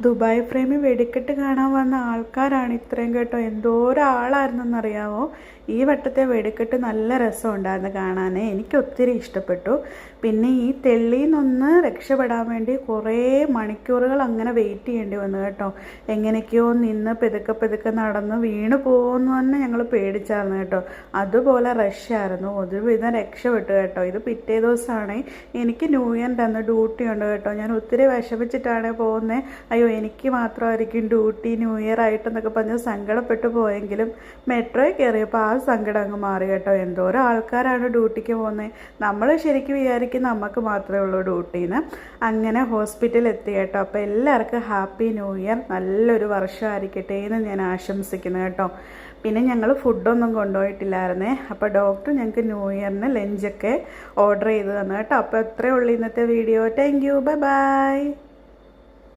Dubai ഫ്രെയിമിൽ വെടിക്കെട്ട് കാണാൻ വന്ന ആൾക്കാരാണ് ഇത്രയും കേട്ടോ. എന്തോരാളായിരുന്നെന്നറിയാമോ. ഈ വട്ടത്തെ വെടിക്കെട്ട് നല്ല രസമുണ്ടായിരുന്നു കാണാൻ. എനിക്ക് ഒത്തിരി ഇഷ്ടപ്പെട്ടു. പിന്നെ ഈ തെള്ളിയിൽ നിന്നൊന്ന് രക്ഷപ്പെടാൻ വേണ്ടി കുറേ മണിക്കൂറുകൾ അങ്ങനെ വെയിറ്റ് ചെയ്യേണ്ടി വന്നു കേട്ടോ. എങ്ങനെയൊക്കെയോ നിന്ന് പെതുക്കെ പെതുക്കെ നടന്ന് വീണ് പോകുമെന്ന് തന്നെ ഞങ്ങൾ പേടിച്ചായിരുന്നു കേട്ടോ. അതുപോലെ റഷായിരുന്നു. ഒരുവിധം രക്ഷപ്പെട്ടു കേട്ടോ. ഇത് പിറ്റേ ദിവസമാണ്. എനിക്ക് ന്യൂ ഇയറിൻ്റെ അന്ന് ഡ്യൂട്ടി ഉണ്ട് കേട്ടോ. ഞാൻ ഒത്തിരി വിഷമിച്ചിട്ടാണ് പോകുന്നത്. അയ്യോ എനിക്ക് മാത്രമായിരിക്കും ഡ്യൂട്ടി ന്യൂ ഇയർ ആയിട്ടെന്നൊക്കെ പറഞ്ഞ് സങ്കടപ്പെട്ടു പോയെങ്കിലും മെട്രോയിൽ കയറിയപ്പോൾ ആ സങ്കടം അങ്ങ് മാറി കേട്ടോ. എന്തോരം ആൾക്കാരാണ് ഡ്യൂട്ടിക്ക് പോകുന്നത്. നമ്മൾ ശരിക്കും വിചാരിക്കും നമുക്ക് മാത്രമേ ഉള്ളൂ ഡ്യൂട്ടിന്ന്. അങ്ങനെ ഹോസ്പിറ്റലിൽ എത്തി കേട്ടോ. അപ്പോൾ എല്ലാവർക്കും ഹാപ്പി ന്യൂ ഇയർ, നല്ലൊരു വർഷമായിരിക്കട്ടെ എന്ന് ഞാൻ ആശംസിക്കുന്നു കേട്ടോ. പിന്നെ ഞങ്ങൾ ഫുഡൊന്നും കൊണ്ടുപോയിട്ടില്ലായിരുന്നേ. അപ്പോൾ ഡോക്ടർ ഞങ്ങൾക്ക് ന്യൂ ഇയറിന് ലഞ്ചൊക്കെ ഓർഡർ ചെയ്ത് തന്നു കേട്ടോ. അപ്പോൾ എത്രയേ ഉള്ളൂ ഇന്നത്തെ video. Thank you, bye bye.